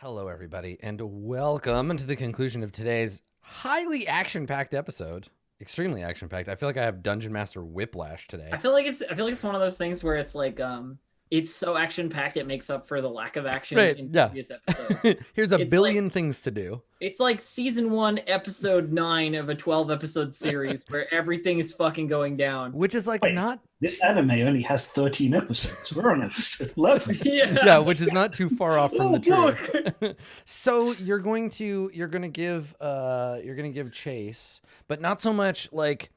Hello, everybody, and welcome to the conclusion of today's highly action-packed episode. Extremely action-packed. I feel like I have Dungeon Master whiplash today. I feel like it's one of those things where it's like it's so action packed it makes up for the lack of action in previous episodes. Here's a billion things to do. It's like season 1, episode 9 of a 12-episode series where everything is fucking going down. Which is like not. This anime only has 13 episodes. We're on episode 11. Yeah, which is not too far off from the truth. So you're gonna give chase, but not so much like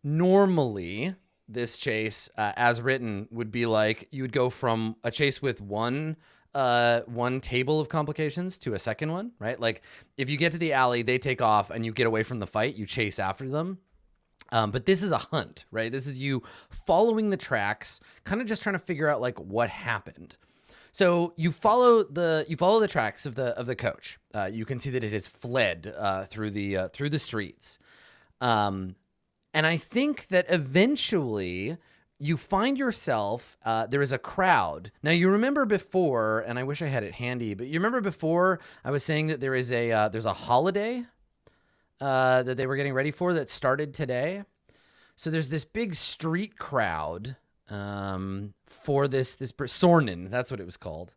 normally. This chase, as written, would be like you would go from a chase with one table of complications to a second one, right? Like if you get to the alley, they take off and you get away from the fight, you chase after them. But this is a hunt, right? This is you following the tracks, kind of just trying to figure out like what happened. So you follow the tracks of the coach. You can see that it has fled through the streets. And I think that eventually you find yourself, there is a crowd. Now you remember before, and I wish I had it handy, but you remember before I was saying that there's a holiday that they were getting ready for that started today. So there's this big street crowd for this Sornin, that's what it was called.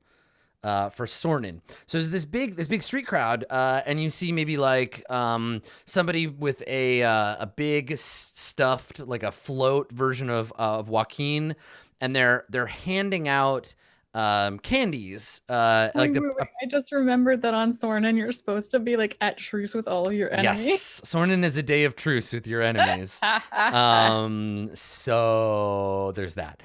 For Sornin. So there's this big street crowd, and you see maybe like somebody with a big stuffed, like a float version of Joaquin, and they're handing out candies. I just remembered that on Sornin you're supposed to be like at truce with all of your enemies. Yes, Sornin is a day of truce with your enemies. So there's that.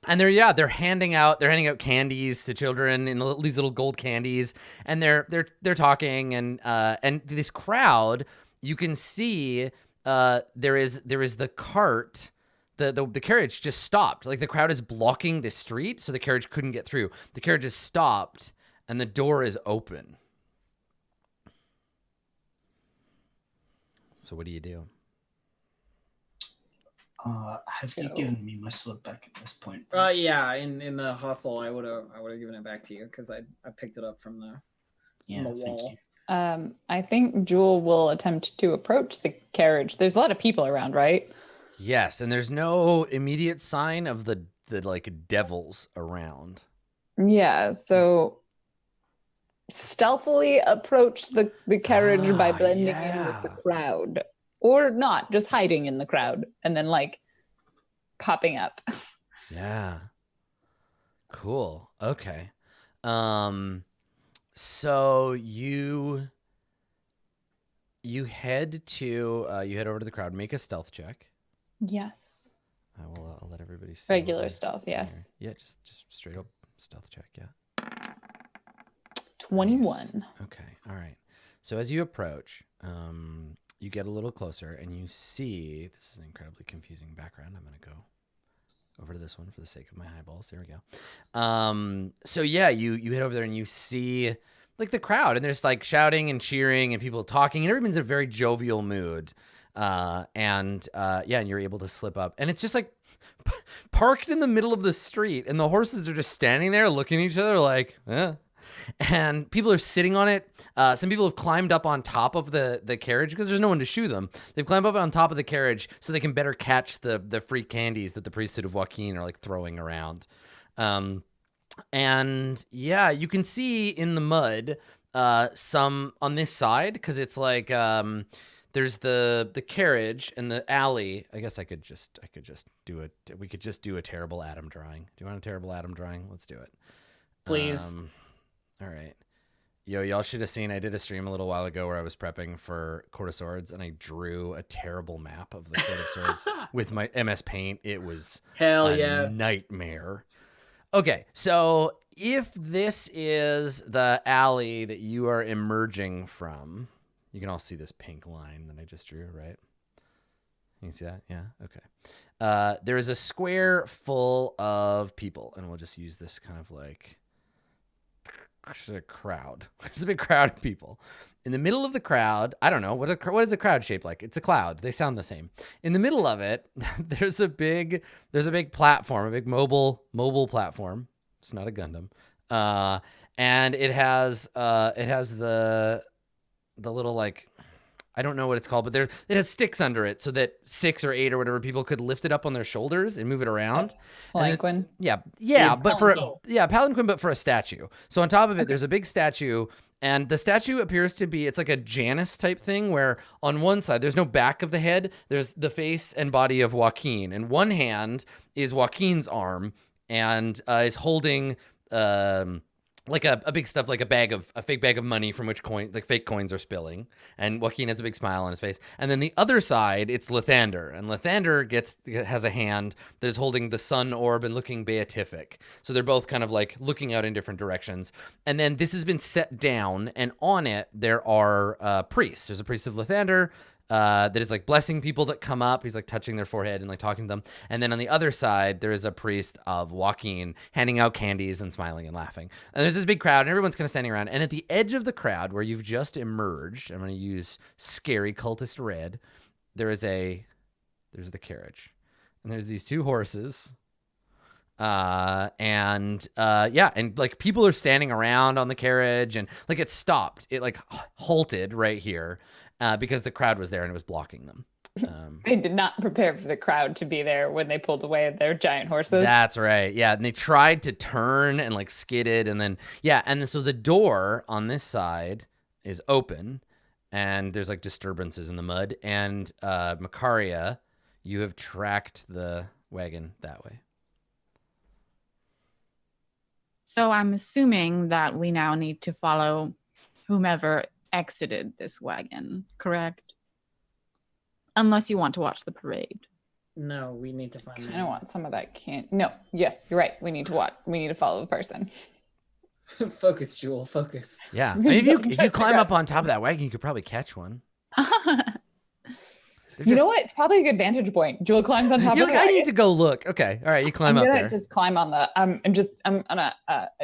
And they're handing out candies to children in these little gold candies, and they're talking, and this crowd, you can see there is the cart, the carriage just stopped. Like the crowd is blocking the street, so the carriage couldn't get through. The carriage is stopped, and the door is open. So what do you do? Have you given me my sword back at this point? Yeah, in the hustle, I would have given it back to you because I picked it up from the wall. Thank you. I think Jewel will attempt to approach the carriage. There's a lot of people around, right? Yes, and there's no immediate sign of the like devils around. Yeah, so stealthily approach the carriage by blending in with the crowd. Or not, just hiding in the crowd and then like popping up. Yeah. Cool. Okay. So you head over to the crowd. Make a stealth check. Yes. I'll let everybody see. Regular stealth, yes. Yeah, just straight up stealth check, yeah. 21. Nice. Okay. All right. So as you approach, you get a little closer and you see, this is an incredibly confusing background. I'm going to go over to this one for the sake of my eyeballs. There we go. So yeah, you head over there and you see like the crowd, and there's like shouting and cheering and people talking, and everyone's in a very jovial mood. And you're able to slip up, and it's just like parked in the middle of the street, and the horses are just standing there looking at each other like, eh. And people are sitting on it. Some people have climbed up on top of the carriage because there's no one to shoe them. They've climbed up on top of the carriage so they can better catch the free candies that the priesthood of Joaquin are like throwing around. And yeah, you can see in the mud some on this side because it's like there's the carriage and the alley. I guess I could just do it. We could just do a terrible Adam drawing. Do you want a terrible Adam drawing? Let's do it. Please. All right. Yo, y'all should have seen, I did a stream a little while ago where I was prepping for Court of Swords, and I drew a terrible map of the Court of Swords with my MS Paint. It was a nightmare. Okay, so if this is the alley that you are emerging from, you can all see this pink line that I just drew, right? You can see that? Yeah, okay. There is a square full of people, and we'll just use this kind of like... There's a crowd. There's a big crowd of people. In the middle of the crowd, I don't know, what is a crowd shaped like? It's a cloud. They sound the same. In the middle of it, there's a big platform, a big mobile platform. It's not a Gundam. and it has the little like, I don't know what it's called, but it has sticks under it so that 6 or 8 or whatever people could lift it up on their shoulders and move it around. Palanquin. Palanquin, but for a statue. So on top of it, there's a big statue, and the statue appears to be, it's like a Janus type thing where on one side, there's no back of the head, there's the face and body of Joaquin, and one hand is Joaquin's arm and is holding like a big stuff, like a fake bag of money from which fake coins are spilling. And Joaquin has a big smile on his face. And then the other side, it's Lathander. And Lathander has a hand that is holding the sun orb and looking beatific. So they're both kind of like looking out in different directions. And then this has been set down, and on it, there are priests. There's a priest of Lathander, that is like blessing people that come up. He's like touching their forehead and like talking to them. And then on the other side, there is a priest of Joaquin handing out candies and smiling and laughing. And there's this big crowd, and everyone's kind of standing around. And at the edge of the crowd where you've just emerged, I'm going to use scary cultist red. There's the carriage, and there's these 2 horses. And like people are standing around on the carriage, and like it stopped. It like halted right here. Because the crowd was there and it was blocking them. They did not prepare for the crowd to be there when they pulled away their giant horses. That's right. Yeah. And they tried to turn and like skidded. And then, so the door on this side is open, and there's like disturbances in the mud. And Makaria, you have tracked the wagon that way. So I'm assuming that we now need to follow whomever exited this wagon, correct? Unless you want to watch the parade. No, we need to find. I kind of want some of that. No, yes, you're right. We need to watch. We need to follow the person. Focus, Jewel. Focus. Yeah, I mean, if you climb up on top of that wagon, you could probably catch one. You know what? It's probably a good vantage point. Jewel climbs on top You're of like, the I need to go look. Okay, all right, you climb up there. Just climb on the. I'm gonna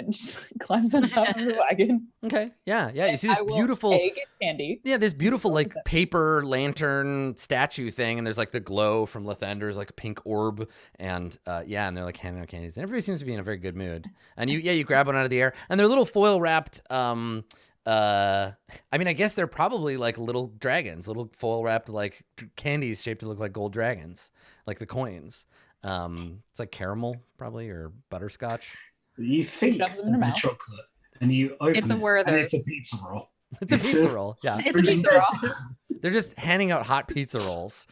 just climbs on top of the wagon. Okay, yeah. You see this beautiful egg candy. Yeah, this beautiful like paper lantern statue thing, and there's like the glow from Lathander's like a pink orb, and and they're like handing out candies, and everybody seems to be in a very good mood. And you grab one out of the air, and they're little foil wrapped. I mean, I guess they're probably like little dragons, little foil wrapped like candies shaped to look like gold dragons, like the coins. It's like caramel probably, or butterscotch. You think of the chocolate, and you open it's a Werther's. and it's a pizza roll. It's a pizza roll. Yeah, it's a pizza roll. They're just handing out hot pizza rolls.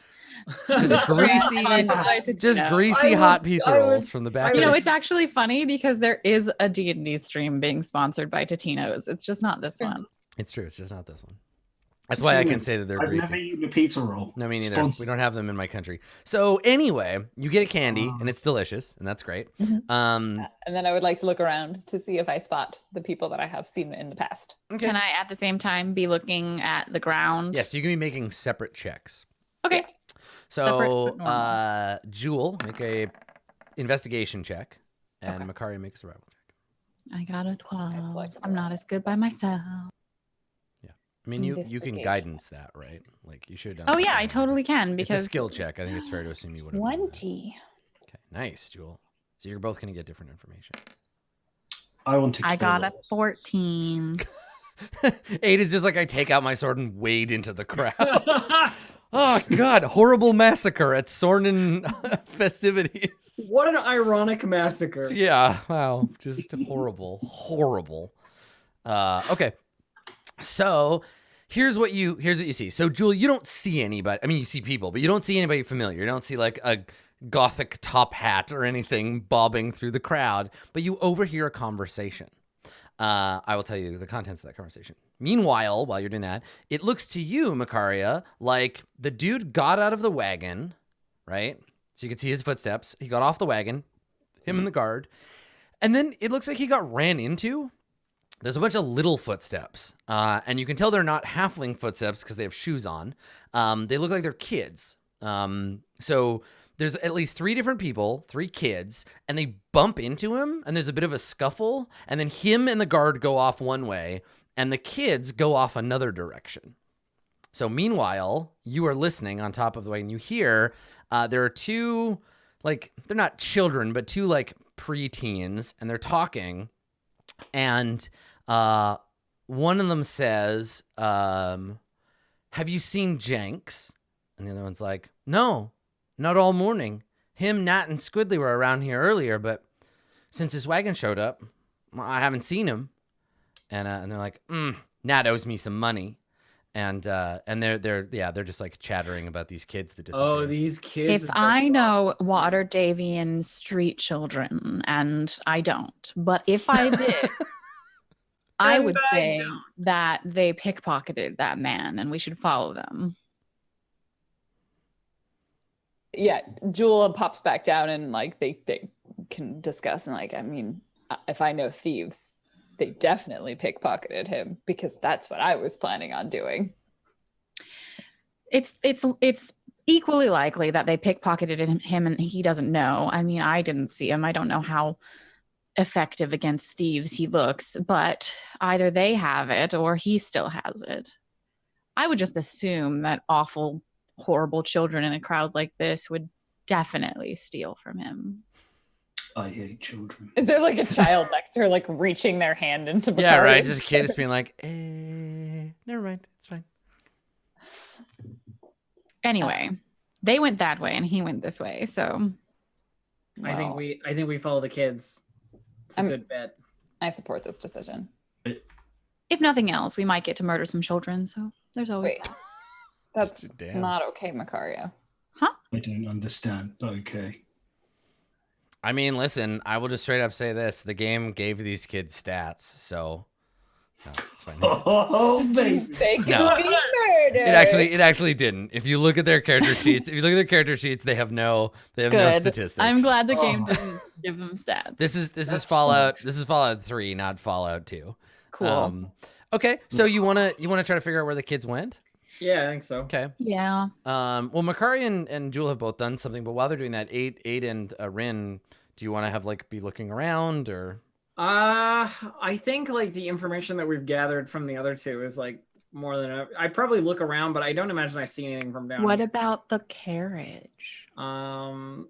Just greasy hot pizza rolls from the back. You know, it's actually funny because there is a D&D stream being sponsored by Totino's. It's just not this one. It's true. It's just not this one. That's why I can say that they're greasy. I've never eaten a pizza roll. No, me neither. We don't have them in my country. So anyway, you get a candy, and it's delicious, and that's great. Mm-hmm. And then I would like to look around to see if I spot the people that I have seen in the past. Okay. Can I, at the same time, be looking at the ground? Yes, you can be making separate checks. Okay. So, Jewel, make a investigation check, and Makaria make a survival check. I got a 12. I'm not as good by myself. Yeah, I mean, you can guidance that, right? Like you should. Oh yeah, I totally can because it's a skill check. I think it's fair to assume you would have. 20. Okay, nice, Jewel. So you're both gonna get different information. I got a 14. 8 is just like I take out my sword and wade into the crowd. Oh God! Horrible massacre at Sornin festivities. What an ironic massacre! Yeah, wow, just horrible. Okay, so here's what you see. So Jewel, you don't see anybody. I mean, you see people, but you don't see anybody familiar. You don't see like a gothic top hat or anything bobbing through the crowd. But you overhear a conversation. I will tell you the contents of that conversation. Meanwhile, while you're doing that, it looks to you, Makaria, like the dude got out of the wagon, right? So you can see his footsteps. He got off the wagon, him and the guard. And then it looks like he got ran into. There's a bunch of little footsteps. And you can tell they're not halfling footsteps because they have shoes on. They look like they're kids. So there's at least 3 different people, 3 kids, and they bump into him, and there's a bit of a scuffle, and then him and the guard go off one way, and the kids go off another direction. So meanwhile, you are listening on top of the way, and you hear there are 2, like, they're not children, but 2, like, preteens, and they're talking, and One of them says, "Have you seen Jenks?" And the other one's like, "No, not all morning. Him, Nat, and Squidly were around here earlier, but since his wagon showed up, I haven't seen him." And they're like, "Nat owes me some money." And they're just like chattering about these kids that disappeared. Oh, these kids. If I know Waterdavian street children, and I don't, but if I did, I would say that they pickpocketed that man and we should follow them. Yeah, Jewel pops back down and like they can discuss and like, I mean, if I know thieves, they definitely pickpocketed him because that's what I was planning on doing. It's equally likely that they pickpocketed him and he doesn't know. I mean, I didn't see him. I don't know how effective against thieves he looks, but either they have it or he still has it. I would just assume that awful, horrible children in a crowd like this would definitely steal from him. I hate children. Is there like a child next to her, like reaching their hand into Bacardi? Yeah, right. Just a kid just being like, never mind. It's fine. Anyway, they went that way and he went this way. So I think we follow the kids. It's a good bet. I support this decision. if nothing else, we might get to murder some children. So there's always that. That's Damn. not okay, Macario. I don't understand, but okay. I mean, listen, I will just straight up say this. The game gave these kids stats, so no, it's fine. Oh, baby. They can No. be murdered. It actually didn't. If you look at their character sheets, they have no statistics. I'm glad the game didn't give them stats. This is Fallout. This is Fallout 3, not Fallout 2. Cool. Okay, so you wanna try to figure out where the kids went? Yeah, I think so. Okay. Yeah. Well, Makari and Jewel have both done something, but while they're doing that, Eight and Rin, do you want to have be looking around or? I think the information that we've gathered from the other two is more than enough. I probably look around, but I don't imagine I see anything from down. What here. about the carriage? I'm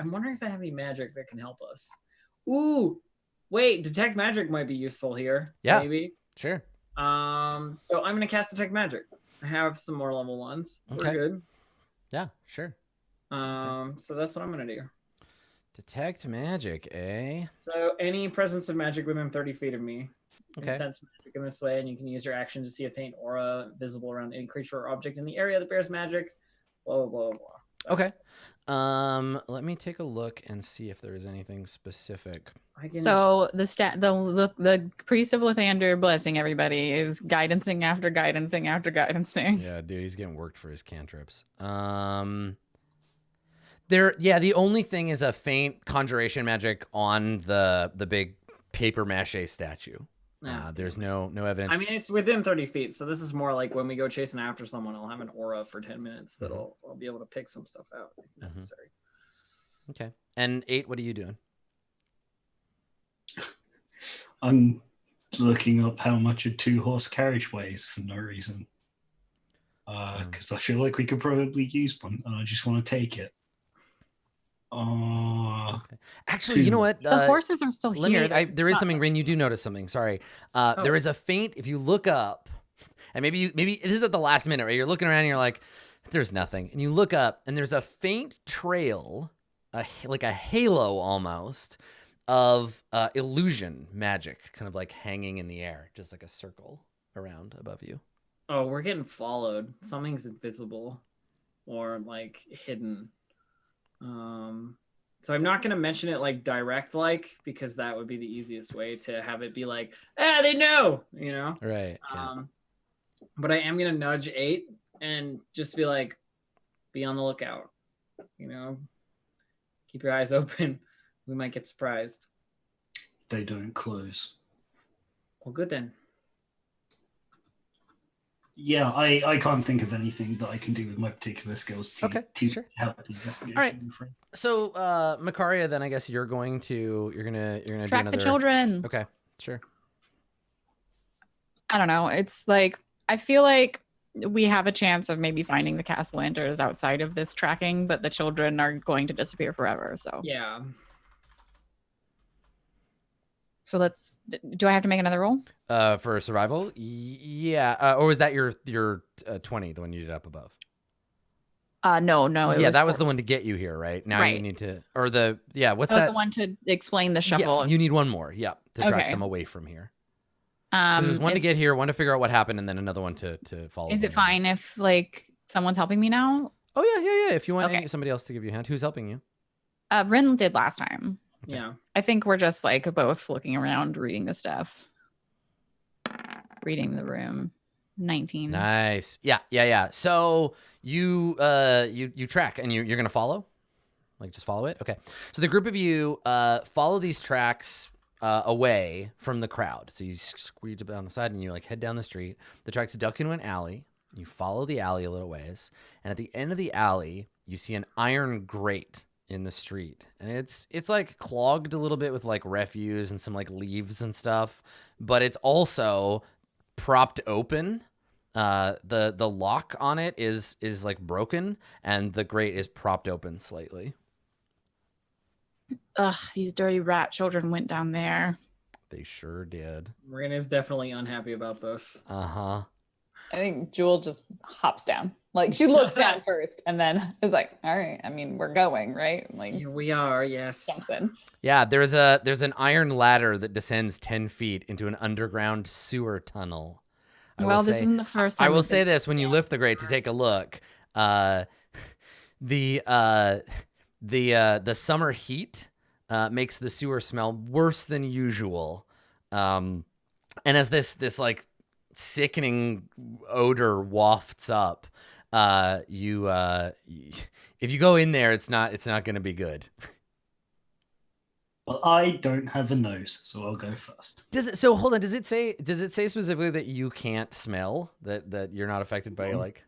wondering if I have any magic that can help us. Ooh, wait, detect magic might be useful here. Yeah. Maybe. Sure. So I'm gonna cast detect magic. I have some more level 1s. Okay. We're good. Yeah, sure. So that's what I'm gonna do. Detect magic, eh? So any presence of magic within 30 feet of me. You can Okay. sense magic in this way, and you can use your action to see a faint aura visible around any creature or object in the area that bears magic. Blah blah blah blah. Okay. Let me take a look and see if there is anything specific. So the priest of Lathander, blessing everybody, is guidancing after guidancing after guidancing. Yeah, dude, he's getting worked for his cantrips. The only thing is a faint conjuration magic on the big paper mache statue. There's no evidence. I mean, it's within 30 feet, so this is more like when we go chasing after someone, I'll have an aura for 10 minutes that I'll be able to pick some stuff out if necessary. Okay. And 8, what are you doing? I'm looking up how much a 2-horse carriage weighs for no reason. Because I feel like we could probably use one, and I just want to take it. Okay. Actually, you know what? The horses are still here. There is something, Rin, you do notice something. Sorry. There is a faint, if you look up, and maybe this is at the last minute, right? You're looking around and you're like, there's nothing. And you look up and there's a faint trail, like a halo almost, of illusion magic kind of hanging in the air, just like a circle around above you. Oh, we're getting followed. Something's invisible or hidden. So I'm not going to mention it direct because that would be the easiest way to have it be they know, Right. Yeah. But I am going to nudge 8 and just be be on the lookout, keep your eyes open. We might get surprised. They don't close. Well, good then. Yeah, I can't think of anything that I can do with my particular skills to Sure. help the investigation. All right. So, Makaria, then I guess you're gonna track do another... the children. Okay, sure. I don't know. It's I feel like we have a chance of maybe finding the Castellanters outside of this tracking, but the children are going to disappear forever. So Yeah. So do I have to make another roll? For survival? Yeah. Or was that your 20, the one you did up above? No. Yeah, that was the one to get you here, right? Now you Right. need to, or the, yeah, what's That was that? the one to explain the shuffle. Yes, you need one more, yeah, to track Okay. them away from here. 'Cause there was one to get here, one to figure out what happened, and then another one to follow. Is them it around. fine if like someone's helping me now? Oh yeah. If you want Okay. somebody else to give you a hand, who's helping you? Rin did last time. Okay. Yeah. I think we're just like both looking around, reading the stuff, reading the room. 19. Nice. Yeah. So you track, and you're gonna follow, like just follow it. Okay. So the group of you follow these tracks away from the crowd. So you squeeze down the side, and you like head down the street. The tracks duck into an alley. You follow the alley a little ways, and at the end of the alley, you see an iron grate in the street, and it's like clogged a little bit with like refuse and some like leaves and stuff, but it's also propped open. The lock on it is like broken, and the grate is propped open slightly. Ugh, these dirty rat children went down there. They sure did. Rin is definitely unhappy about this. Uh-huh. I think Jewel just hops down. Like she looks down first and then is like, all right, I mean, we're going, right? Like Here we are, yes. jumps in. Yeah, there's an iron ladder that descends 10 feet into an underground sewer tunnel. Well, this isn't the first time. I will say this: when you lift the grate to take a look, the summer heat makes the sewer smell worse than usual, and as this like sickening odor wafts up, if you go in there, it's not going to be good. Well, I don't have a nose, so I'll go first. So hold on, does it say specifically that you can't smell, that you're not affected by like?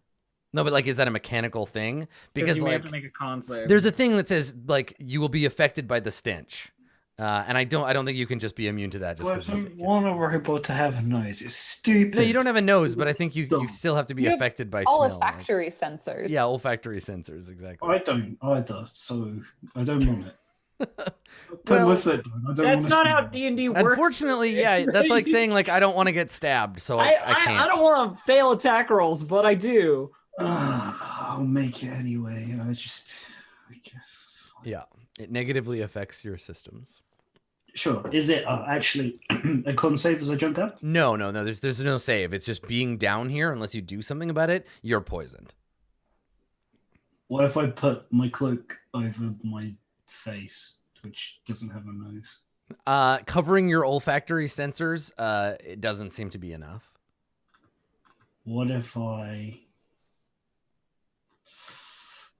No, but like, is that a mechanical thing? Because you may like, have to make a con save. there's a thing that says like you will be affected by the stench, and I don't think you can just be immune to that just Well, I because. don't want a robot to have a nose. It's stupid. No, you don't have a nose, but I think you still have to be You have affected by smell. Olfactory sensors. Yeah, olfactory sensors, exactly. I don't either, so I don't want it. Well, with it, I don't That's wanna not how smell it. D&D works. Unfortunately, yeah, that's like saying like I don't want to get stabbed, so I can't. I don't want to fail attack rolls, but I do. I'll make it anyway. I guess. Yeah, it negatively affects your systems. Sure. Is it actually a con save as I jump down? No. There's no save. It's just being down here. Unless you do something about it, you're poisoned. What if I put my cloak over my face, which doesn't have a nose? Covering your olfactory sensors, it doesn't seem to be enough. What if I...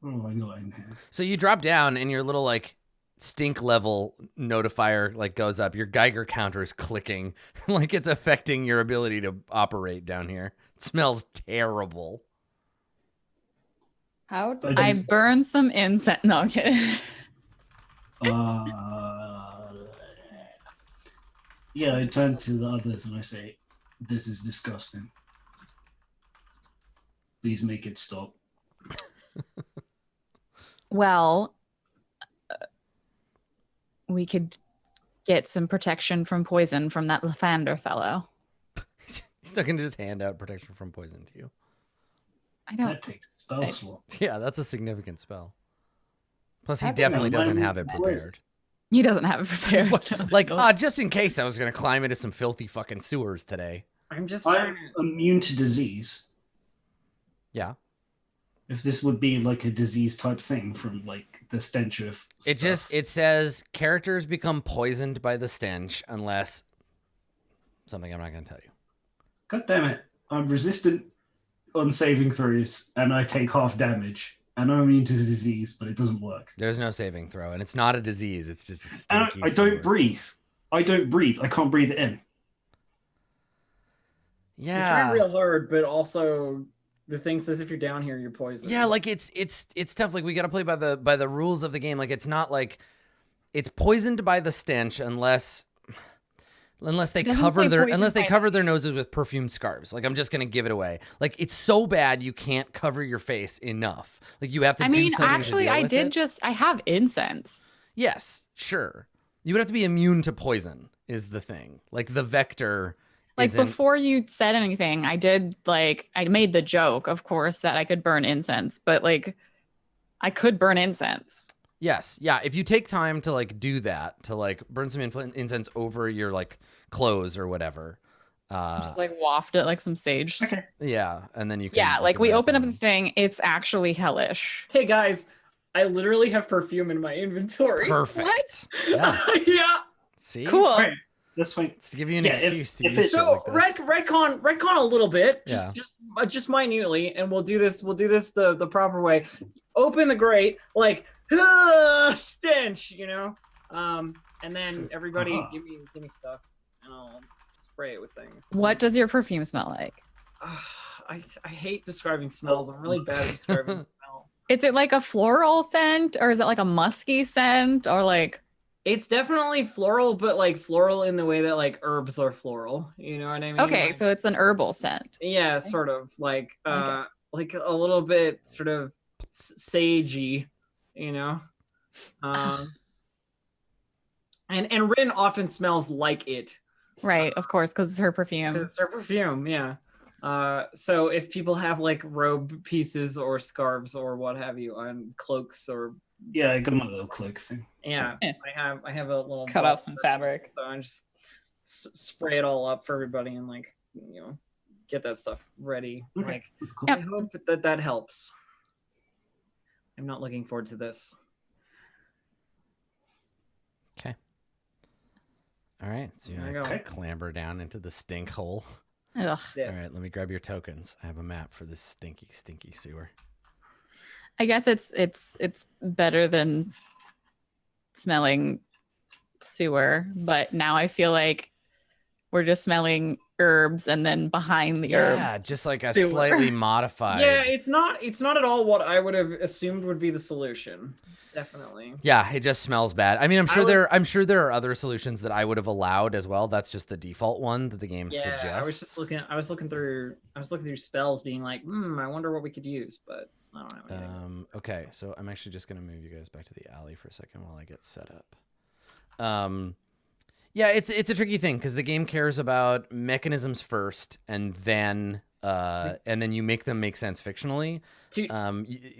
What have I got in here? So you drop down, and your little like stink level notifier like goes up. Your Geiger counter is clicking, like it's affecting your ability to operate down here. It smells terrible. How did I burned some incense. No, I'm kidding. Yeah, I turn to the others and I say, "This is disgusting. Please make it stop." Well, we could get some protection from poison from that Lathander fellow. He's not gonna just hand out protection from poison to you. I know. That takes a spell slot. Yeah, that's a significant spell. Plus, he I don't definitely know. doesn't Mine- have it mine was- prepared. He doesn't have it prepared. Like, just in case I was gonna climb into some filthy fucking sewers today. I'm just trying I'm to... immune to disease. Yeah. If this would be like a disease type thing from like the stench of stuff. It says characters become poisoned by the stench unless something I'm not gonna tell you. God damn it. I'm resistant on saving throws and I take half damage. And I'm immune to the disease, but it doesn't work. There's no saving throw, and it's not a disease. It's just a And stinky I sewer. don't breathe. I can't breathe it in. You're trying Yeah. real hard, but also the thing says if you're down here, you're poisoned. Yeah, like it's tough. Like we gotta play by the rules of the game. Like it's not like it's poisoned by the stench unless they It doesn't cover say their poisoned by- noses with perfume scarves. Like I'm just gonna give it away. Like it's so bad you can't cover your face enough. Like you have to. I do mean, something to actually, deal I with did it. I have incense. Yes, sure. You would have to be immune to poison is the thing. Like the vector. Like isn't- before you said anything, I did like I made the joke, of course, that I could burn incense, but like I could burn incense. Yes. Yeah. If you take time to like do that, to like burn some incense over your like clothes or whatever. Just like waft it like some sage. Okay. Yeah. And then you can. Yeah, you like can we wrap open it up the in. thing, it's actually hellish. Hey guys, I literally have perfume in my inventory. Perfect. Yeah. Yeah. See? Cool. All right, that's fine. It's to give you an Yeah, excuse to if use it's- shit So like this. retcon a little bit, Yeah. just minutely, and we'll do this the proper way. Open the grate, like stench, you know, and then everybody give me stuff, and I'll spray it with things. What does your perfume smell like? I hate describing smells. I'm really bad at describing smells. Is it like a floral scent or is it like a musky scent or like It's definitely floral, but like floral in the way that like herbs are floral. You know what I mean? okay, Like, so it's an herbal scent. yeah, sort of like Okay. like a little bit sort of sagey, you know. And Rin often smells like it Right, of course, because it's her perfume. because it's her perfume. Yeah. So if people have like robe pieces or scarves or what have you on cloaks or Yeah, I got my little cloak thing. yeah, Yeah. I have a little Cut off some fabric. So I just spray it all up for everybody and like you know get that stuff ready. Okay. Like That's cool. Yep. I hope that helps. I'm not looking forward to this. Okay. All right. So you There you like, go. clamber down into the stink hole. Ugh. Yeah. All right. Let me grab your tokens. I have a map for this stinky, stinky sewer. I guess it's better than smelling sewer, but now I feel like we're just smelling herbs and then behind the Yeah, herbs. just like a sewer. slightly modified. Yeah, it's not at all what I would have assumed would be the solution. Definitely. Yeah, it just smells bad. I mean, I'm I sure there are other solutions that I would have allowed as well. That's just the default one that the game Yeah, suggests. I was looking through spells being like, I wonder what we could use, but I don't know. anything. Okay, so I'm actually just gonna move you guys back to the alley for a second while I get set up. Yeah, it's a tricky thing because the game cares about mechanisms first, and then you make them make sense fictionally.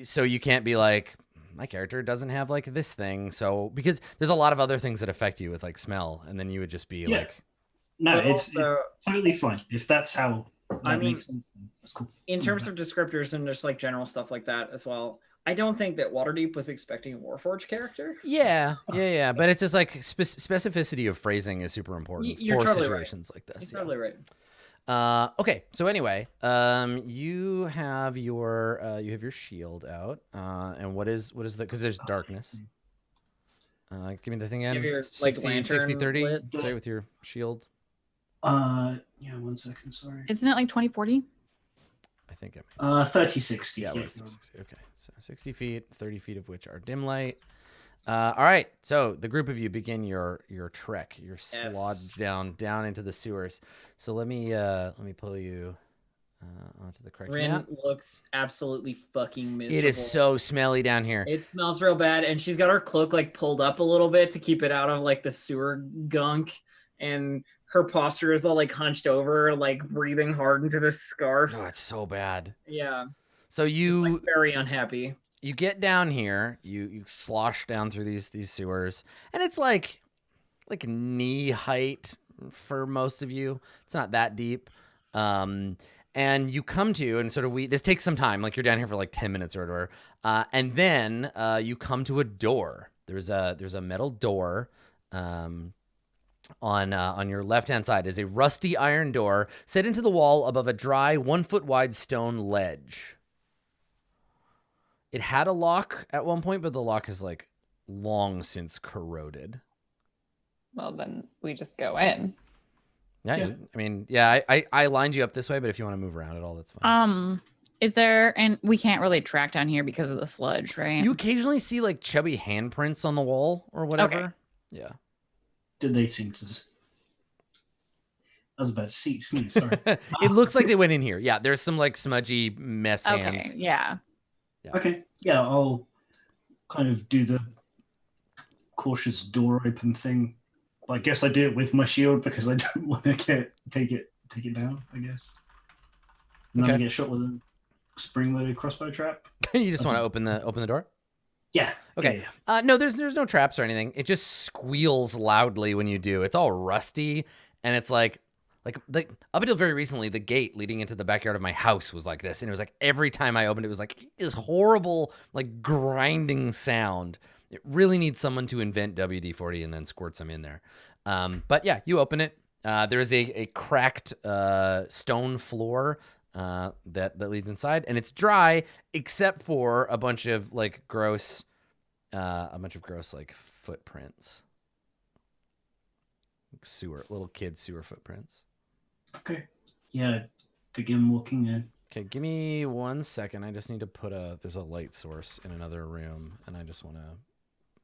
So you can't be like, my character doesn't have like this thing, so because there's a lot of other things that affect you with like smell, and then you would just be Yeah. like, No, But it's totally fine. If that's how that mean, makes sense, then that's cool. In terms of descriptors and just like general stuff like that as well, I don't think that Waterdeep was expecting a Warforged character. yeah, but it's just like specificity of phrasing is super important You're for totally situations like this. You're totally right. Okay, so anyway, you have your shield out, and what is the, because there's darkness. Give me the thing again. You have your, like, 60, lantern 60, 30, lit. say with your shield. Yeah, 1 second, sorry. Isn't it like 2040? I think it 3060. yeah, it was 60. Okay, so 60 feet, 30 feet of which are dim light. All right, so the group of you begin your trek, your slodge down into the sewers. So let me pull you onto the correct Rin map. looks absolutely fucking miserable. It is so smelly down here. It smells real bad, and she's got her cloak like pulled up a little bit to keep it out of like the sewer gunk, and her posture is all like hunched over, like breathing hard into the scarf. Oh, it's so bad. Yeah, So you like, very unhappy. you get down here, you slosh down through these sewers, and it's like knee height for most of you. It's not that deep. And you come to, and sort of this takes some time, like you're down here for like 10 minutes or whatever. And then you come to a door. There's a metal door. On your left-hand side is a rusty iron door set into the wall above a dry 1 foot wide stone ledge. It had a lock at one point, but the lock is like long since corroded. Well, then we just go in. Yeah. I mean, yeah, I lined you up this way, but if you want to move around at all, that's fine. Is there, and we can't really track down here because of the sludge, right? You occasionally see like chubby handprints on the wall or whatever. Okay. Yeah. Did they seem to? I was about to sneeze. Sorry. It looks like they went in here. Yeah, there's some like smudgy mess hands. Okay, yeah. Okay. Yeah, I'll kind of do the cautious door open thing I guess I do it with my shield because I don't want to take it down, I guess. And then I get shot with a spring-loaded crossbow trap. You just want to open the door? Yeah. Okay. Yeah. No, there's no traps or anything. It just squeals loudly when you do. It's all rusty, and it's like up until very recently, the gate leading into the backyard of my house was like this, and it was like every time I opened it was like this horrible like grinding sound. It really needs someone to invent WD-40 and then squirt some in there. But yeah, you open it. There is a cracked stone floor that leads inside, and it's dry except for a bunch of gross like footprints, like little kid sewer footprints. Okay. Yeah. Begin walking in. Okay, give me 1 second. I just need to put there's a light source in another room, and I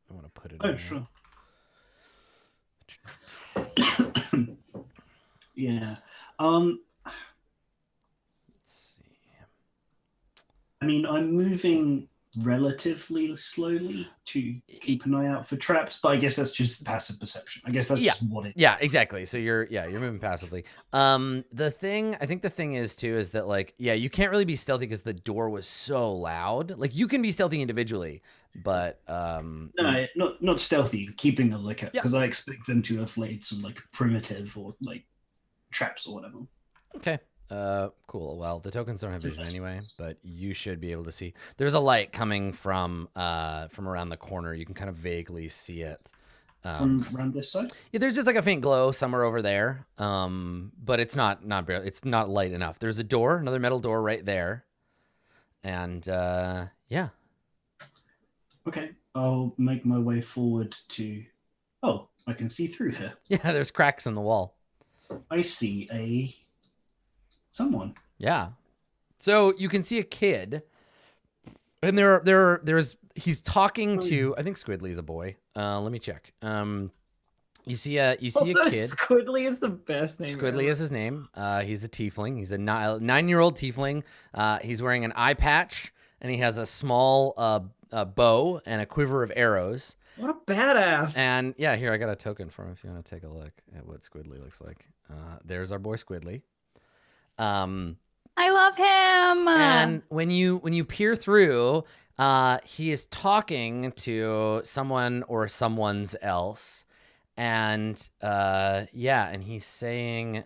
want to put it. Oh, sure. Yeah. Let's see. I mean, I'm moving relatively slowly to keep an eye out for traps, but I guess that's just passive perception. I guess that's just what it. Yeah, exactly. So you're moving passively. I think the thing is too is that you can't really be stealthy because the door was so loud. Like you can be stealthy individually, but no, not stealthy. Keeping a lookout because I expect them to have laid some primitive or traps or whatever. Okay. Cool. Well, the tokens don't have vision anyway, but you should be able to see. There's a light coming from around the corner. You can kind of vaguely see it. From around this side? Yeah, there's just a faint glow somewhere over there. But it's not it's not light enough. There's a door, another metal door right there. And yeah. Okay. I'll make my way forward to I can see through here. Yeah, there's cracks in the wall. I see someone. Yeah. So you can see a kid, and he's talking to, I think Squidly's a boy. Let me check. You see a kid. Squidly is the best name. Squidly is his name. He's a tiefling. He's a 9-year-old tiefling. He's wearing an eye patch, and he has a small bow and a quiver of arrows. What a badass. And yeah, here I got a token for him if you want to take a look at what Squidly looks like. There's our boy Squidly. I love him. And when you peer through, he is talking to someone or someone's else, and and he's saying,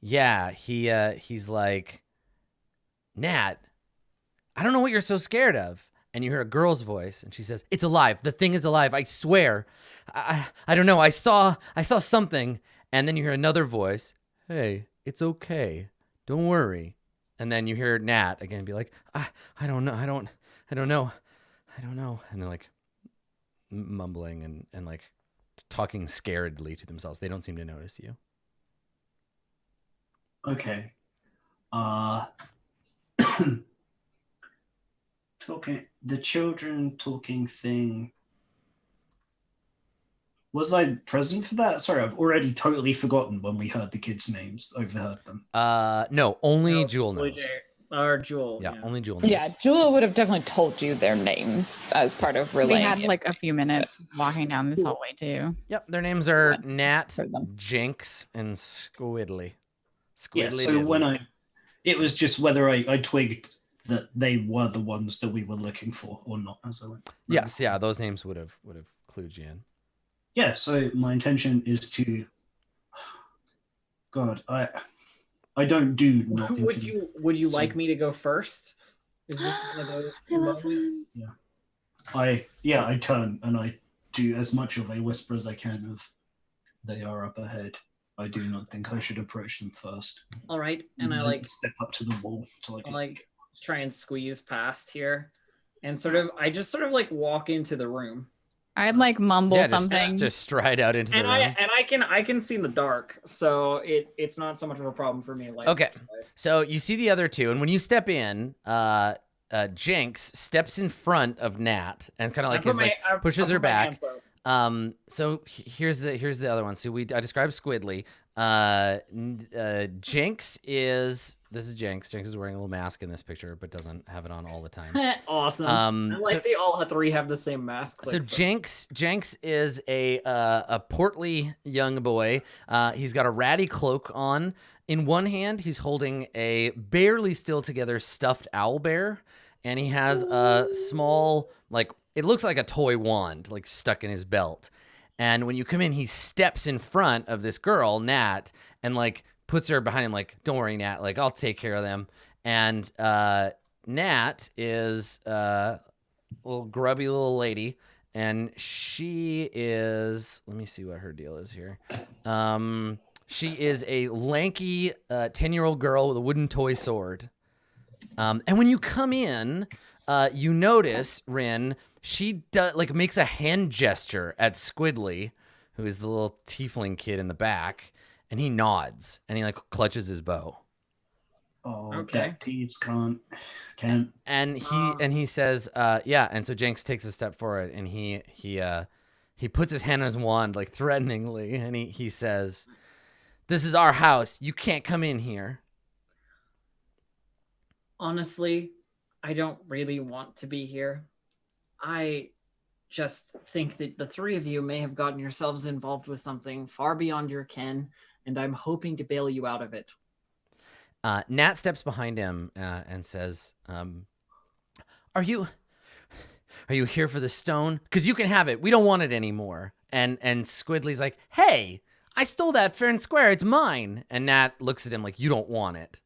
he's like, Nat, I don't know what you're so scared of. And you hear a girl's voice, and she says, "It's alive. The thing is alive. I swear. I don't know. I saw something." And then you hear another voice, "Hey, it's okay. Don't worry." And then you hear Nat again be like, I don't know. I don't know. And they're mumbling and talking scaredly to themselves. They don't seem to notice you. Okay. The children talking thing. Was I present for that? Sorry, I've already totally forgotten when we heard the kids' names, overheard them. No, only Jewel knows. Or Jewel. Yeah, only Jewel knows. Yeah, Jewel would have definitely told you their names as part of relaying. We had a few minutes walking down this hallway too. Yep, their names are Nat, Jinx, and Squidly. Yeah, so it was just whether I twigged that they were the ones that we were looking for or not as I went. Yes, yeah, those names would have clued you in. Yeah, so my intention is to. God, I don't do not. Would you like me to go first? Is this one of those moments? Yeah. I turn and I do as much of a whisper as I can of they are up ahead. I do not think I should approach them first. All right, and I step up to the wall to try and squeeze past here, and I just walk into the room. I'd mumble something. Just stride out into the room. I can see in the dark, so it's not so much of a problem for me. Okay, so you see the other two, and when you step in, Jinx steps in front of Nat and kind of pushes her back. So here's the other one. So I described Squidly. Jinx is Jinx. Jinx is wearing a little mask in this picture, but doesn't have it on all the time. Awesome. I like they all three have the same masks. So Jinx is a portly young boy. He's got a ratty cloak on. In one hand, he's holding a barely still together stuffed owl bear, and he has a small, like, it looks like a toy wand, like stuck in his belt. And when you come in, he steps in front of this girl, Nat, and like puts her behind him, like, don't worry, Nat, like, I'll take care of them. And Nat is a little grubby little lady, and she is, let me see what her deal is here. She is a lanky 10-year-old girl with a wooden toy sword. And when you come in, you notice, Rin, she makes a hand gesture at Squidly, who is the little tiefling kid in the back, and he nods and he like clutches his bow. Oh, Okay. that thieves can't. And he says, yeah. And so Jinx takes a step forward, and he puts his hand on his wand like threateningly, and he says, "This is our house. You can't come in here." Honestly, I don't really want to be here. I just think that the three of you may have gotten yourselves involved with something far beyond your ken, and I'm hoping to bail you out of it. Nat steps behind him and says, "Are you here for the stone? Because you can have it. We don't want it anymore." And Squidly's like, "Hey, I stole that fair and square. It's mine." And Nat looks at him like, "You don't want it."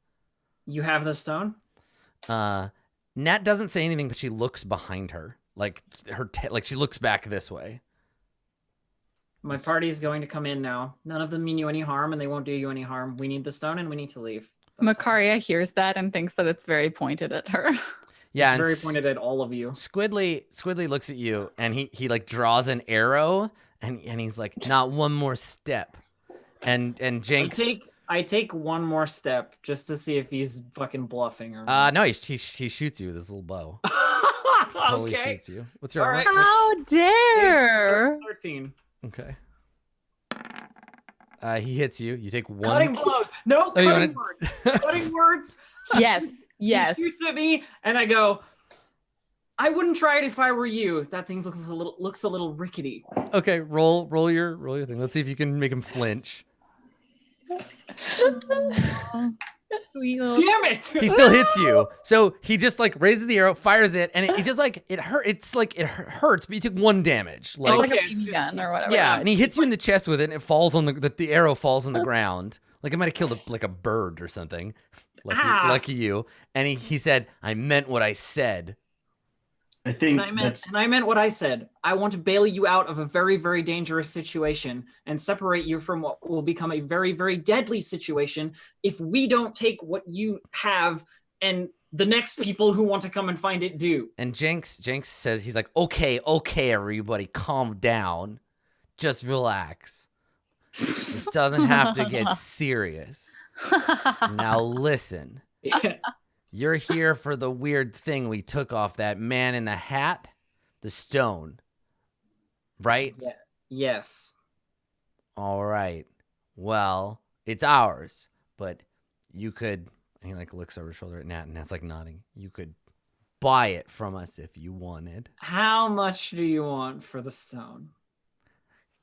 You have the stone? Nat doesn't say anything, but she looks behind her, like like she looks back this way. My party is going to come in now. None of them mean you any harm, and they won't do you any harm. We need the stone, and we need to leave. That's all. Makaria hears that and thinks that it's very pointed at her. Yeah, It's very pointed at all of you. Squidly looks at you, and he like draws an arrow, and he's like, "Not one more step." And Jinx, I take one more step just to see if he's fucking bluffing or not. no, he shoots you with his little bow. Totally Okay. shoots you. What's your All armor? right. How dare! 13. Okay. He hits you. You take one. Cutting blows. No, Oh, you cutting wanna- words. Cutting words. Yes, yes. He shoots at me, and I go, I wouldn't try it if I were you. That thing looks a little rickety. Okay, roll your thing. Let's see if you can make him flinch. Sweet little- Damn it! He still hits you. So he just like raises the arrow, fires it, and it just like it hurt. It's like it hurts, but you took one damage. It's like Okay, a it's BB just- gun or whatever. Yeah, and he hits you in the chest with it, and it falls on the arrow falls on the ground. Like it might have killed a bird or something. Lucky you. And he said, "I meant what I said." I think And I meant what I said. I want to bail you out of a very, very dangerous situation and separate you from what will become a very, very deadly situation if we don't take what you have and the next people who want to come and find it do. And Jinx says, he's like, okay, everybody, calm down. Just relax. This doesn't have to get serious. Now listen. You're here for the weird thing we took off that man in the hat, the stone, right? Yeah. Yes. All right. Well, it's ours, but you could, and he like looks over his shoulder at Nat, and Nat's like nodding. You could buy it from us if you wanted. How much do you want for the stone?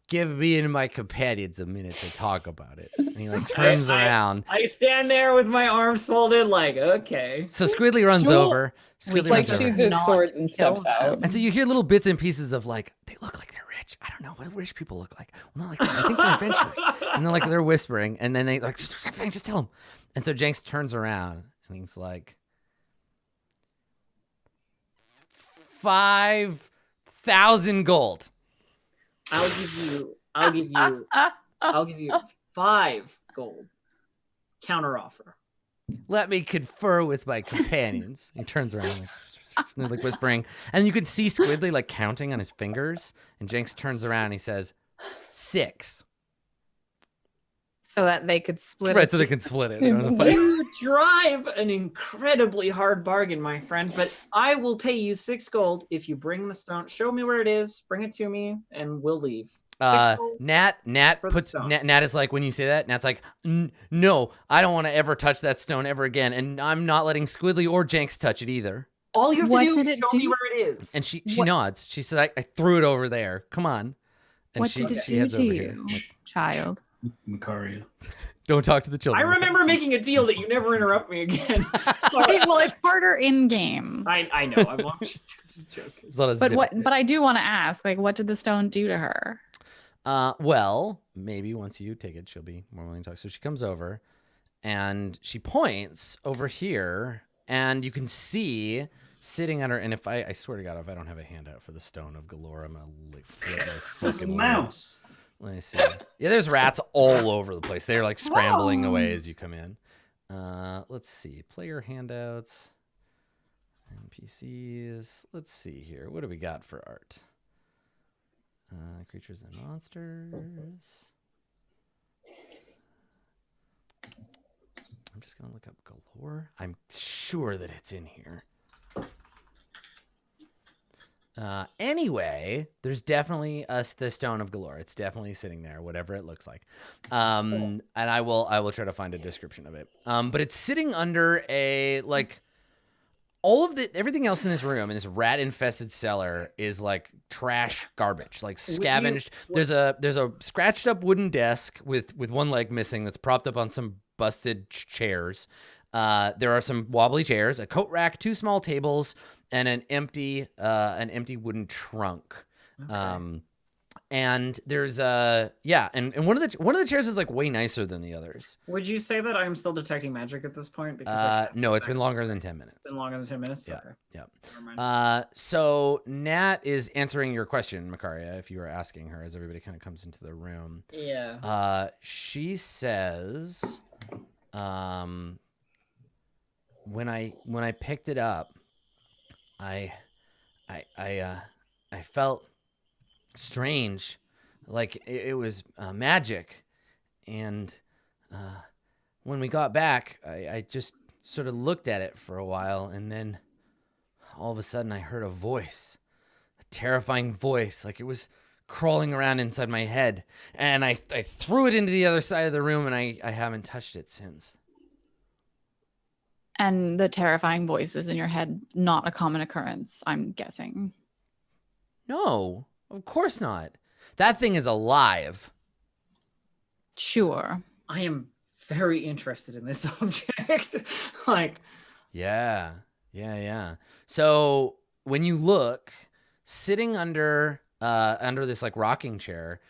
Give me and my companions a minute to talk about it. And he like turns around. I stand there with my arms folded, like, okay. So Squidly runs Jewel- over. Squidly like runs over. shoots his Not swords and kill steps out. And so you hear little bits and pieces of like, they look like they're rich. I don't know. What do rich people look like? Well, not like that. I think they're adventurers. And they're whispering. And then they like, just tell them. And so Jenks turns around and he's like, 5,000 gold. I'll give you 5 gold. Counter offer. Let me confer with my companions. He turns around like whispering. And you could see Squidly like counting on his fingers. And Jenks turns around and he says, 6. So that they could split Right, it. so they can split it. They don't have to fight. You drive an incredibly hard bargain, my friend, but I will pay you 6 gold if you bring the stone. Show me where it is, bring it to me, and we'll leave. gold Nat for the puts stone. Nat is like, when you say that, Nat's like, no, I don't want to ever touch that stone ever again, and I'm not letting Squidly or Jenks touch it either. All you have What to do did is it show me do? where it is. And she What- nods. She said, I threw it over there. Come on. And What she, did it she do heads to over you, here. Like, child? Macaria. don't talk to the I children. remember making a deal that you never interrupt me again. Okay, well, it's harder in game. I know. I'm just joking. There's a lot of But zip. what? But I do want to ask, like, what did the stone do to her? Well, maybe once you take it, she'll be more willing to talk. So she comes over, and she points over here, and you can see sitting on her. And if I swear to God, if I don't have a handout for the Stone of Galore, I'm gonna like flip my There's a fucking mouse. Let me see. Yeah, there's rats all over the place. They're like scrambling away as you come in. Let's see. Player handouts. NPCs. Let's see here. What do we got for art? Creatures and monsters. I'm just going to look up Galore. I'm sure that it's in here. Anyway, there's definitely the Stone of Galore. It's definitely sitting there, whatever it looks like. And I will try to find a description of it. But it's sitting under a like everything else in this room, in this rat infested cellar, is like trash garbage, like scavenged. There's a scratched up wooden desk with one leg missing that's propped up on some busted chairs. There are some wobbly chairs, a coat rack, 2 small tables, and an empty wooden trunk. Okay. And there's and one of the chairs is like way nicer than the others. Would you say that I'm still detecting magic at this point? Because No, it's been longer than 10 minutes. been longer than 10 minutes. Yeah, Okay. yeah. Never mind. So Nat is answering your question, Macaria, if you were asking her, as everybody kind of comes into the room. Yeah. She says, when I picked it up, I felt strange, like it was magic, and when we got back, I just sort of looked at it for a while, and then all of a sudden I heard a voice, a terrifying voice, like it was crawling around inside my head, and I threw it into the other side of the room, and I haven't touched it since. And the terrifying voices in your head, not a common occurrence, I'm guessing. No, of course not. That thing is alive. Sure. I am very interested in this object. Like, Yeah. So when you look, sitting under this like rocking chair,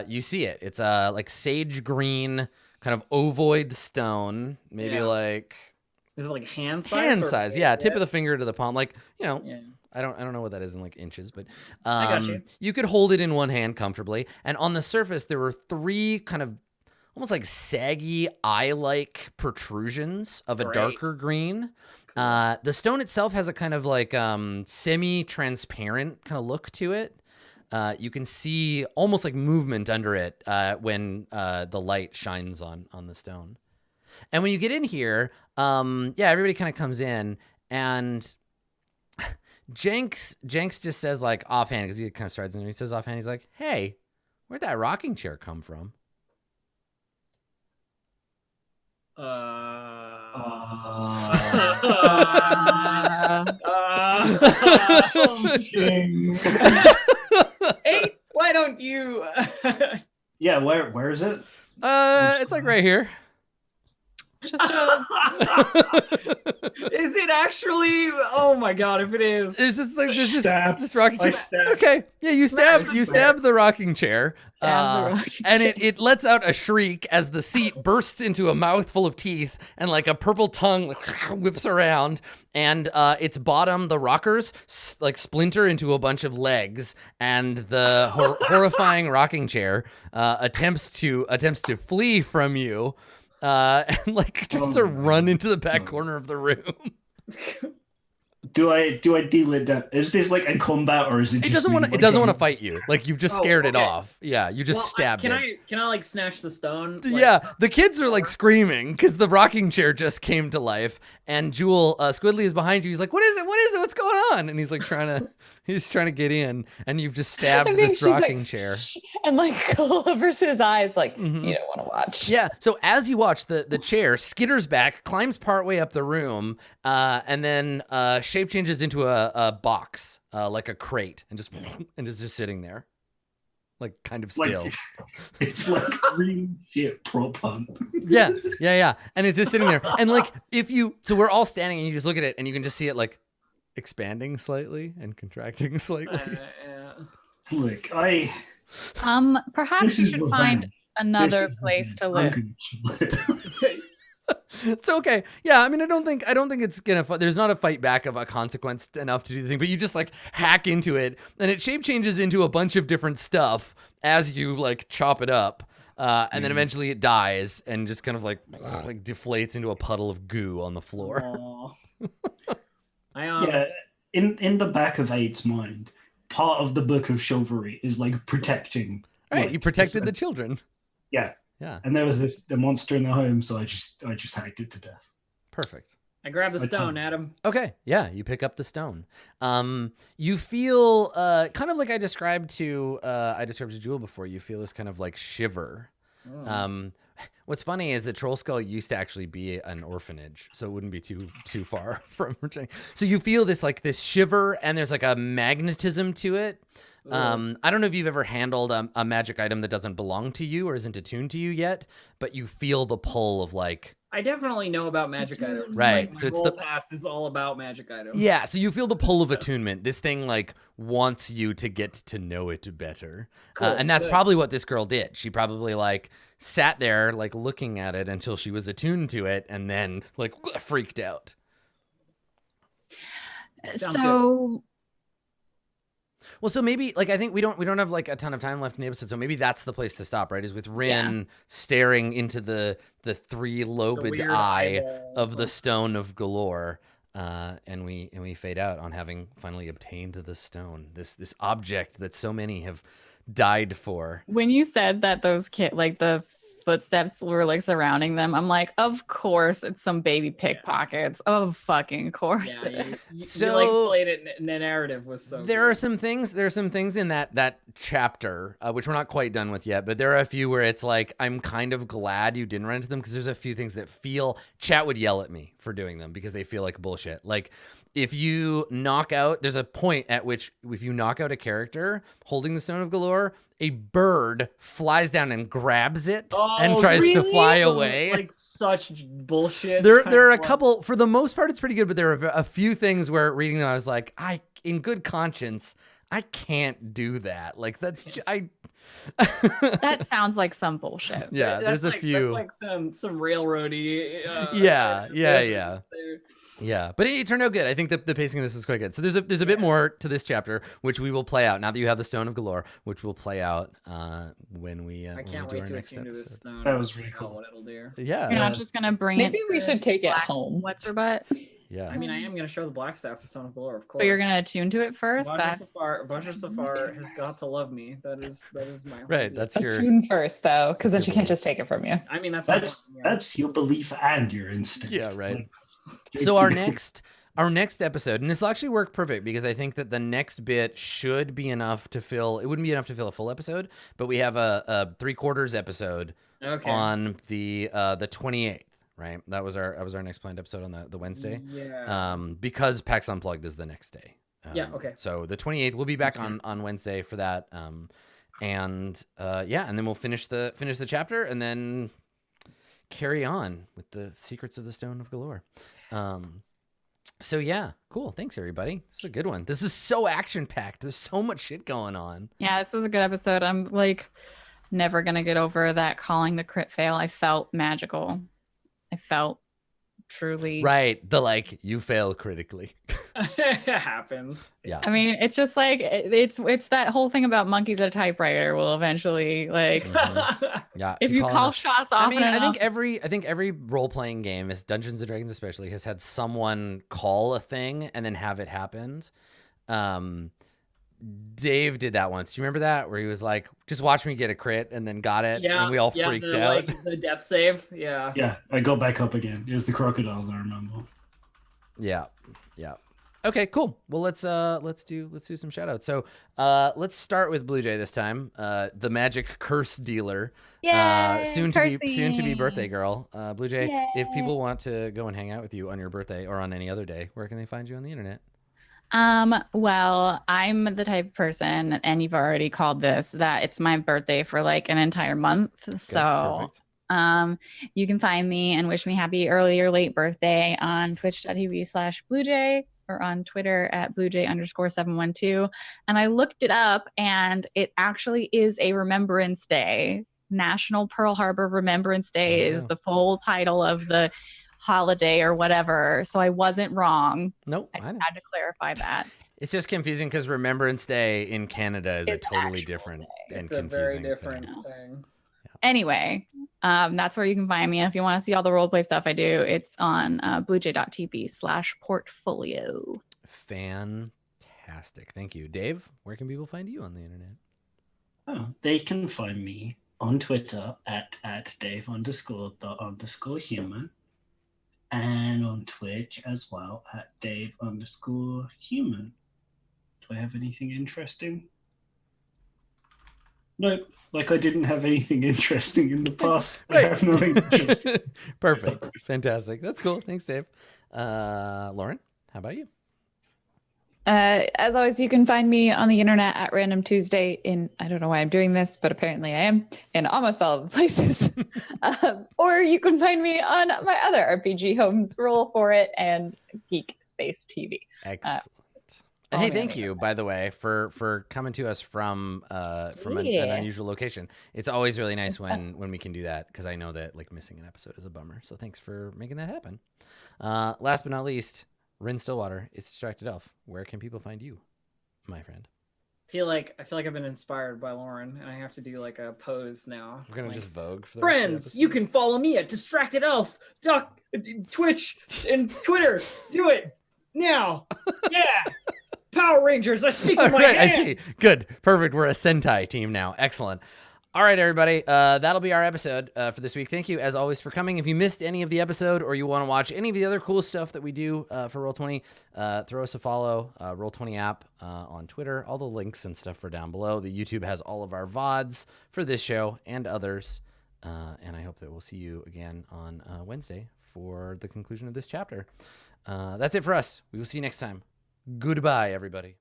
you see it. It's a like sage green kind of ovoid stone, maybe Yeah. like is it like hand size? hand or- size. Yeah, tip of the finger to the palm, like, you know. Yeah. I don't know what that is in like inches, but I got you. you could hold it in one hand comfortably. And on the surface, there were 3 kind of almost like saggy eye-like protrusions of a Great. darker green. The stone itself has a kind of like semi-transparent kind of look to it. You can see almost like movement under it when the light shines on the stone. And when you get in here, everybody kind of comes in, and Jenks just says like offhand, because he kind of strides in and he says offhand, he's like, "Hey, where'd that rocking chair come from?" Hey, why don't you? Yeah, where is it? It's like right here. Just Is it actually? Oh my god! If it is, It's just like there's Stab. this rocking I chair. stab. Okay, yeah, you stab the rocking chair, Stab the rocking and chair. it lets out a shriek as the seat bursts into a mouthful of teeth, and like a purple tongue like, whips around, and its bottom, the rockers, like splinter into a bunch of legs, and the horrifying rocking chair attempts to flee from you. And like just to run into the back corner of the room. Do I deal it down? Is this like a combat, or is it It just doesn't me, want to. like, It doesn't want to getting- fight you. Like you've just Oh, scared it okay. off. Yeah, you just stabbed can it. I like snatch the stone? Like, Yeah, the kids are like screaming because the rocking chair just came to life, and Jewel Squidly is behind you. He's like, "What is it? What is it? What's going on?" And he's like trying to He's trying to get in, and you've just stabbed I mean, this she's like, rocking chair. "Shh," and like covers his eyes, like Mhm. you don't want to watch. Yeah. So as you watch, the chair skitters back, climbs partway up the room, and then shape changes into a box, like a crate, and is just sitting there, like kind of still. Like, it's like green shit prop hunt. Yeah. And it's just sitting there. And like so we're all standing, and you just look at it, and you can just see it like expanding slightly and contracting slightly. Yeah. Look, Perhaps This you is should revenge. find another This is place to revenge. live. I'm gonna- It's okay. Yeah, I mean, I don't think it's gonna. There's not a fight back of a consequence enough to do the thing, but you just like hack into it, and it shape changes into a bunch of different stuff as you like chop it up, and then eventually it dies and just kind of like deflates into a puddle of goo on the floor. Aw. Yeah, in the back of Aid's mind, part of the book of chivalry is like protecting. Right, like, you protected the defense. children. Yeah, Yeah, and there was the monster in the home, so I just hacked it to death. perfect. I grabbed the I stone, can't- Adam. Okay, yeah, you pick up the stone. You feel kind of like I described to Jewel before. You feel this kind of like shiver. Oh. What's funny is that Troll Skull used to actually be an orphanage, so it wouldn't be too far from returning. So you feel this like this shiver, and there's like a magnetism to it. I don't know if you've ever handled a magic item that doesn't belong to you or isn't attuned to you yet, but you feel the pull of like. I definitely know about magic items. Right, Like, so my it's whole the- past is all about magic items. Yeah, so you feel the pull of attunement. This thing like wants you to get to know it better. Cool, And that's good. probably what this girl did. She probably like sat there like looking at it until she was attuned to it and then like freaked out. Sounds So Well, so maybe like I think we don't have like a ton of time left in the episode, so maybe that's the place to stop, right? Is with Rin staring into the three-lobed weird eye eyeballs. of the stone of galore. And we fade out on having finally obtained the stone, this object that so many have died for. when you said that those like the footsteps were like surrounding them, I'm like, of course it's some baby pickpockets. Of fucking course. Yeah, it is. you So- like played it. The narrative was so. There good. are some things in that chapter which we're not quite done with yet, but there are a few where it's like I'm kind of glad you didn't run into them, because there's a few things that feel chat would yell at me for doing them because they feel like bullshit. Like if you knock out, there's a point at which if you knock out a character holding the Stone of Galore, a bird flies down and grabs it and tries to really? fly away. Like such bullshit. There kind are a of, like- couple, for the most part, it's pretty good, but there are a few things where reading them, I was like, in good conscience, I can't do that. Like that's, That sounds like some bullshit. yeah, there's a That's few. like some railroady. Yeah. there. Yeah, but it turned out good. I think the pacing of this is quite good. So there's a bit more to this chapter, which we will play out now that you have the Stone of Galore, which we'll play out when we I when can't we do wait our to next attune to this episode. stone. That was really I don't know cool. what it'll do. Yeah, You're not just gonna bring Maybe it. we to should take it Black- home. What's her butt? yeah. I mean, I am gonna show the Blackstaff the Stone of Galore, of course. But you're gonna attune to it first. That's Buncher Safar has got to love me. That is my whole Right, deal. that's your. Attune first, though, because then That's she your can't just take it from you. I mean, that's my That's point, yeah. that's your belief and your instinct. Yeah, right. Like, So our next episode, and this will actually work perfect because I think that the next bit should be enough to fill. It wouldn't be enough to fill a full episode, but we have a 3/4 episode Okay. on the 28th. Right, that was our next planned episode on the Wednesday. Yeah. Because PAX Unplugged is the next day. Yeah, okay. So the 28th, we'll be back That's on Wednesday for that. And then we'll finish the chapter and then carry on with the secrets of the Stone of Galore. So yeah, cool. Thanks everybody. This is a good one. This is so action packed. There's so much shit going on. yeah, this is a good episode. I'm like never gonna get over that calling the crit fail. I felt magical. I felt truly Right. The like you fail critically. It happens. Yeah. I mean, it's just like it's that whole thing about monkeys at a typewriter will eventually like Mhm. Yeah. if you call call enough- shots I off. mean, and I think enough- every role playing game, is Dungeons and Dragons especially, has had someone call a thing and then have it happen. Dave did that once. Do you remember that? Where he was like, "Just watch me get a crit," and then got it, Yeah. and we all yeah, freaked the, out. Like, the death save. Yeah. Yeah, I got back up again. It was the crocodiles, I remember. Yeah, yeah. Okay, cool. Well, let's do some shout outs. So let's start with Blue Jay this time. The magic curse dealer. Yay, Soon to be birthday cursing. girl. Blue Jay, if Yay. people want to go and hang out with you on your birthday or on any other day, where can they find you on the internet? Well, I'm the type of person, and you've already called this, that it's my birthday for like an entire month. Good, So perfect. you can find me and wish me happy early or late birthday on twitch.tv/bluejay or on Twitter at bluejay_712. And I looked it up, and it actually is a Remembrance Day. National Pearl Harbor Remembrance Day is the full title of the holiday or whatever. So I wasn't wrong. Nope, I I know. had to clarify that. It's just confusing because Remembrance Day in Canada is a It's an totally actual different day. and It's a confusing very different thing. thing. Anyway, that's where you can find me. And if you want to see all the roleplay stuff I do, it's on bluejay.tv/portfolio. Fantastic. Thank you. Dave, where can people find you on the internet? Oh, they can find me on Twitter at Dave_the_human and on Twitch as well at Dave_human. Do I have anything interesting? Nope. Like I didn't have anything interesting in the past. I have nothing interesting. Perfect. Fantastic. That's cool. Thanks, Dave. Lauren, how about you? As always, you can find me on the internet at Random Tuesday I don't know why I'm doing this, but apparently I am, in almost all of the places. Or you can find me on my other RPG homes, Roll for It and Geek Space TV. Excellent. And hey, thank you, by the way, for coming to us from an unusual location. It's always really nice when we can do that, because I know that like missing an episode is a bummer. So thanks for making that happen. Last but not least, Rin Stillwater, it's Distracted Elf. Where can people find you, my friend? I feel like I've been inspired by Lauren, and I have to do like a pose now. We're gonna like, just vogue for the friends. rest of the You can follow me at Distracted Elf, Twitch, and Twitter. Do it now. Yeah. Power Rangers. I speak with my Right, I hand. see. Good. Perfect. We're a Sentai team now. Excellent. All right, everybody. That'll be our episode for this week. Thank you, as always, for coming. If you missed any of the episode or you want to watch any of the other cool stuff that we do for Roll20, throw us a follow. Roll20 app on Twitter. All the links and stuff are down below. The YouTube has all of our VODs for this show and others. And I hope that we'll see you again on Wednesday for the conclusion of this chapter. That's it for us. We will see you next time. Goodbye, everybody.